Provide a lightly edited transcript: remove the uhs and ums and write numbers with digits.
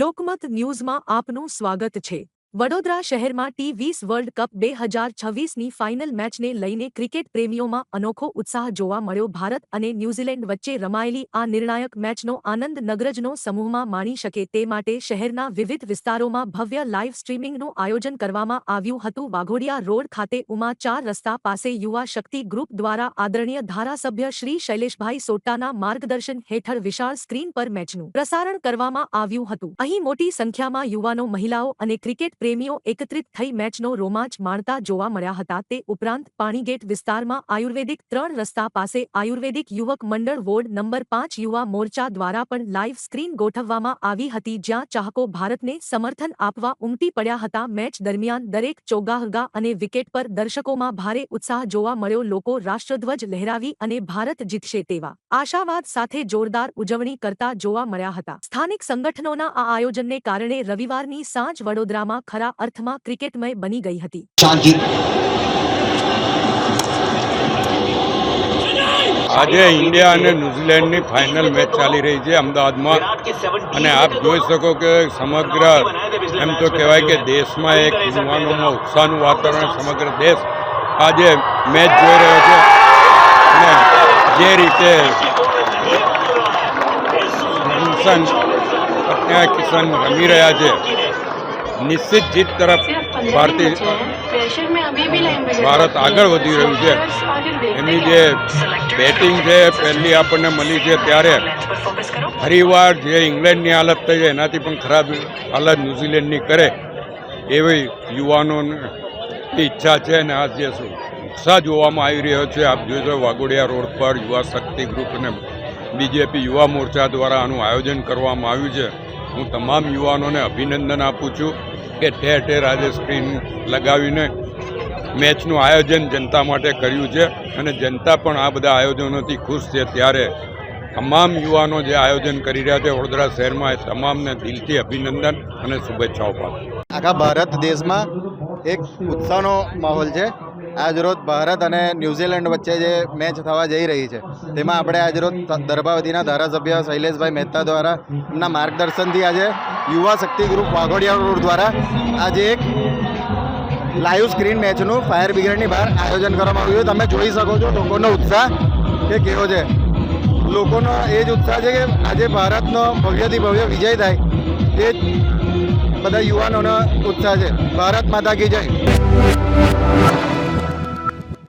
લોકમત ન્યૂઝમાં આપનું સ્વાગત છે। વડોદરા શહેરમાં ટી20 વર્લ્ડ કપ 2026ની ફાઇનલ મેચને લઈને ક્રિકેટ પ્રેમીઓમાં અનોખો ઉત્સાહ જોવા મળ્યો। ભારત અને ન્યૂઝીલેન્ડ વચ્ચે રમાયેલી આ નિર્ણાયક મેચનો આનંદ નગરજનો સમૂહમાં માણી શકે તે માટે શહેરના વિવિધ વિસ્તારોમાં ભવ્ય લાઇવ સ્ટ્રીમિંગનું આયોજન કરવામાં આવ્યું હતું। વાઘોડિયા રોડ ખાતે ઉમા 4 રસ્તા પાસે યુવા શક્તિ ગ્રુપ દ્વારા આદરણીય ધારાસભ્ય શ્રી શૈલેષભાઈ સોટાના માર્ગદર્શન હેઠળ વિશાળ સ્ક્રીન પર મેચનું પ્રસારણ કરવામાં આવ્યું હતું। અહીં મોટી સંખ્યામાં યુવાનો, મહિલાઓ અને ક્રિકેટ પ્રેમીઓ એકત્રિત થઈ મેચનો રોમાંચ માણતા જોવા મળ્યા હતા। તે ઉપરાંત પાણીગેટ વિસ્તારમાં આયુર્વેદિક 3 રસ્તા પાસે આયુર્વેદિક યુવક મંડળ વોર્ડ નંબર 5 યુવા મોરચા દ્વારા પણ લાઇવ સ્ક્રીન ગોઠવવામાં આવી હતી, જ્યાં ચાહકો ભારતને સમર્થન આપવા ઉમટી પડ્યા હતા। મેચ દરમિયાન દરેક ચોગ્ગા અને વિકેટ પર દર્શકોમાં ભારે ઉત્સાહ જોવા મળ્યો। લોકો રાષ્ટ્રધ્વજ લહેરાવી અને ભારત જીતશે તેવા આશાવાદ સાથે જોરદાર ઉજવણી કરતા જોવા મળ્યા હતા। સ્થાનિક સંગઠનોના આ આયોજનને કારણે રવિવારની સાંજ વડોદરામાં ખરા અર્થમાં ક્રિકેટમય બની ગઈ હતી। આજે ઇન્ડિયા અને ન્યૂઝીલેન્ડની ફાઇનલ મેચ ચાલી રહી છે અમદાવાદમાં, અને આપ જોઈ શકો કે સમગ્ર એમ તો કહેવાય કે દેશમાં એક યુવાનોમાં ઉત્સાહનું વાતાવરણ, સમગ્ર દેશ આજે મેચ જોઈ રહ્યો છે। અને જે રીતે કિશન રમી રહ્યા છે, નિશ્ચિત જીત તરફ ભારત આગળ વધી રહ્યું છે। એમની જે બેટિંગ છે પહેલી આપણને મળી છે, ત્યારે ફરીવાર જે ઇંગ્લેન્ડની હાલત થઈ છે એનાથી પણ ખરાબ હાલત ન્યૂઝીલેન્ડની કરે એવી યુવાનોની ઈચ્છા છે, અને આ જે ઉત્સાહ જોવામાં આવી રહ્યો છે આપ જોઈ વાઘોડિયા રોડ પર યુવા શક્તિ ગ્રુપ અને બીજેપી યુવા મોરચા દ્વારા આનું આયોજન કરવામાં આવ્યું છે। હું તમામ યુવાનોને અભિનંદન આપું છું કે ઠેર ઠેર આજે સ્ક્રીન લગાવીને મેચનું આયોજન જનતા માટે કર્યું છે, અને જનતા પણ આ બધા આયોજનોથી ખુશ છે। ત્યારે તમામ યુવાનો જે આયોજન કરી રહ્યા છે વડોદરા શહેરમાં, એ તમામને દિલથી અભિનંદન અને શુભેચ્છાઓ પાઠવું। આખા ભારત દેશમાં એક ઉત્સાહનો માહોલ છે। આજરોજ ભારત અને ન્યૂઝીલેન્ડ વચ્ચે જે મેચ થવા જઈ રહી છે તેમાં આપણે આજરોજ દર્ભાવતીના ધારાસભ્ય શૈલેષભાઈ મહેતા દ્વારા એમના માર્ગદર્શનથી આજે યુવા શક્તિ ગ્રુપ વાઘોડિયા રોડ દ્વારા આજે એક લાઈવ સ્ક્રીન મેચનું ફાયર બ્રિગેડની બહાર આયોજન કરવામાં આવ્યું છે। તમે જોઈ શકો છો લોકોનો ઉત્સાહ કે કેવો છે। લોકોનો એ જ ઉત્સાહ છે કે આજે ભારતનો ભવ્યથી ભવ્ય વિજય થાય, એ જ બધા યુવાનોનો ઉત્સાહ છે। ભારત માતા કી જય।